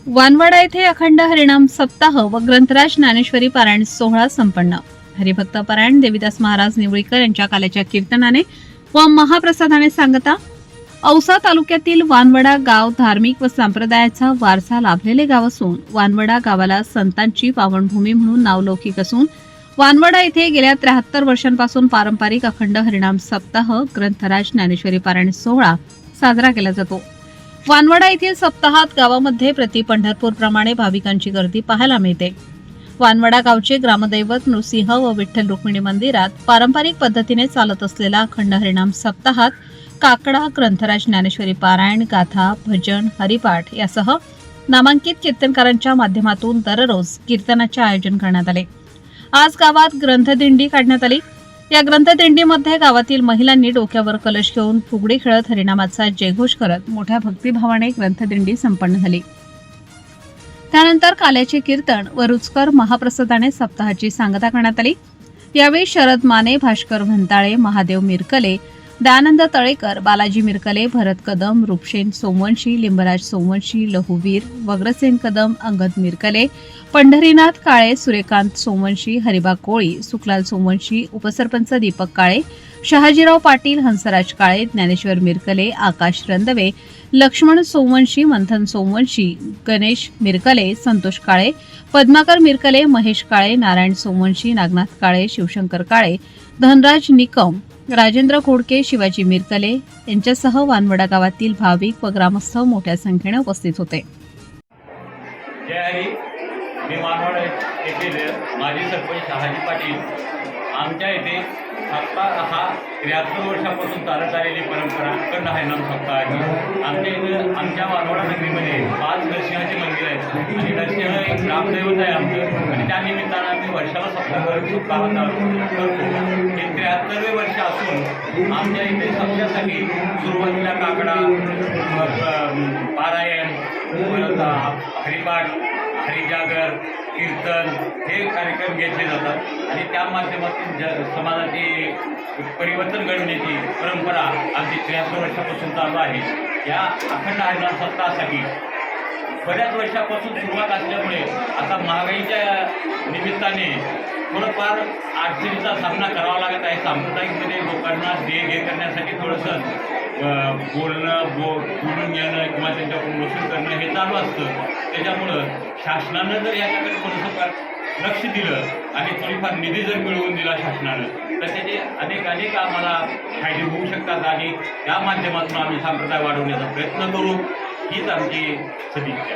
वानवडा येथे अखंड हरिनाम सप्ताह व ग्रंथराज ज्ञानेश्वरी पारायण सोहळा संपन्न। हरिभक्त पारायण देवीदास महाराज निवळीकर यांच्या काल्याच्या कीर्तनाने व महाप्रसादाने सांगता। औसा तालुक्यातील वानवडा गाव धार्मिक व संप्रदायाचा वारसा लाभलेले गाव असून वानवडा गावाला संतांची पावनभूमी म्हणून नावलौकिक असून वानवडा येथे गेल्या 73 वर्षांपासून पारंपरिक अखंड हरिनाम सप्ताह ग्रंथराज ज्ञानेश्वरी पारायण सोहळा साजरा केला जातो। वानवडा येथील सप्ताहात गावामध्ये प्रति पंढरपूर प्रमाणे भाविकांची गर्दी पाहायला मिळते। वानवडा गावचे ग्रामदैवत नृसिंह व विठ्ठल रुक्मिणी मंदिरात पारंपरिक पद्धतीने चालत असलेला अखंड हरिनाम सप्ताहात काकडा ग्रंथराज ज्ञानेश्वरी पारायण गाथा भजन हरिपाठ यासह नामांकित कीर्तनकारांच्या माध्यमातून दररोज कीर्तनाचे आयोजन करण्यात आले। आज गावात ग्रंथदिंडी काढण्यात आली। या ग्रंथदिंडीमध्ये गावातील महिलांनी डोक्यावर कलश घेऊन फुगडी खेळत हरिनामाचा जयघोष करत मोठ्या भक्तिभावाने ग्रंथदिंडी संपन्न झाली। त्यानंतर काल्याचे कीर्तन व रुचकर महाप्रसादाने सप्ताहाची सांगता करण्यात आली। यावेळी शरद माने, भास्कर भंताळे, महादेव मिरकले, दयानंद तळेकर, बालाजी मिरकले, भरत कदम, रूपसेन सोमवंशी, लिंबराज सोमवंशी, लहुवीर, वग्रसेन कदम, अंगद मिरकले, पंढरीनाथ काळे, सूर्यकांत सोमवंशी, हरिबा कोळी, सुखलाल सोमवंशी, उपसरपंच दीपक काळे, शहाजीराव पाटील, हंसराज काळे, ज्ञानेश्वर मिरकले, आकाश रंदवे, लक्ष्मण सोमवंशी, मंथन सोमवंशी, गणेश मिरकले, संतोष काळे, पद्माकर मिरकले, महेश काळे, नारायण सोमवंशी, नागनाथ काळे, शिवशंकर काळे, धनराज निकम, राजेंद्र खोडके, शिवाजी मिरकले यांच्यासह वानवडा गावातील भाविक व ग्रामस्थ मोठ्या संख्येने उपस्थित होते। जय हरी। मी वानवडा येथील माजी सरपंच शहाजी पाटील। आमच्या येथे सप्ताह हा 73 वर्षापासून चालत आलेली परंपरा अखंड हरिनाम सप्ताहाची। आमच्या इथं आमच्या वानवडा नगरीमध्ये 5 नरसिंहाचे मंदिर आहेत आणि नरसिंह एक ग्रामदैवत आहे आमचं आणि त्या निमित्तानं आम्ही वर्षाला सप्ताह करतो। हे 73वे वर्ष असून आमच्या इथे सप्त्यासाठी सुरुवातीला काकडा पारायण हरिपाठ हरिजागर कीर्तन हे कार्यक्रम घेतले जातात आणि त्या माध्यमातून समाजाची परिवर्तन घडवण्याची परंपरा आमची 73 वर्षापासून चालू आहे। या अखंड हरिनाम सप्ताहासाठी बऱ्याच वर्षापासून सुरुवात असल्यामुळे आता महागाईच्या निमित्ताने थोडंफार अडचणीचा सामना करावा लागत आहे। सांप्रदायिकमध्ये लोकांना देय करण्यासाठी थोडंसं बोलून घेणं किंवा त्यांच्याकडून वसूल करणं हे चालू असतं। त्याच्यामुळं शासनानं जर याच्याकडे थोडंसं लक्ष दिलं आणि थोडीफार निधी जर मिळवून दिला शासनानं तर त्याचे अनेक आम्हाला फायदे होऊ शकतात आणि त्या माध्यमातून आम्ही संप्रदाय वाढवण्याचा प्रयत्न करू हीच आमची सदिच्छा।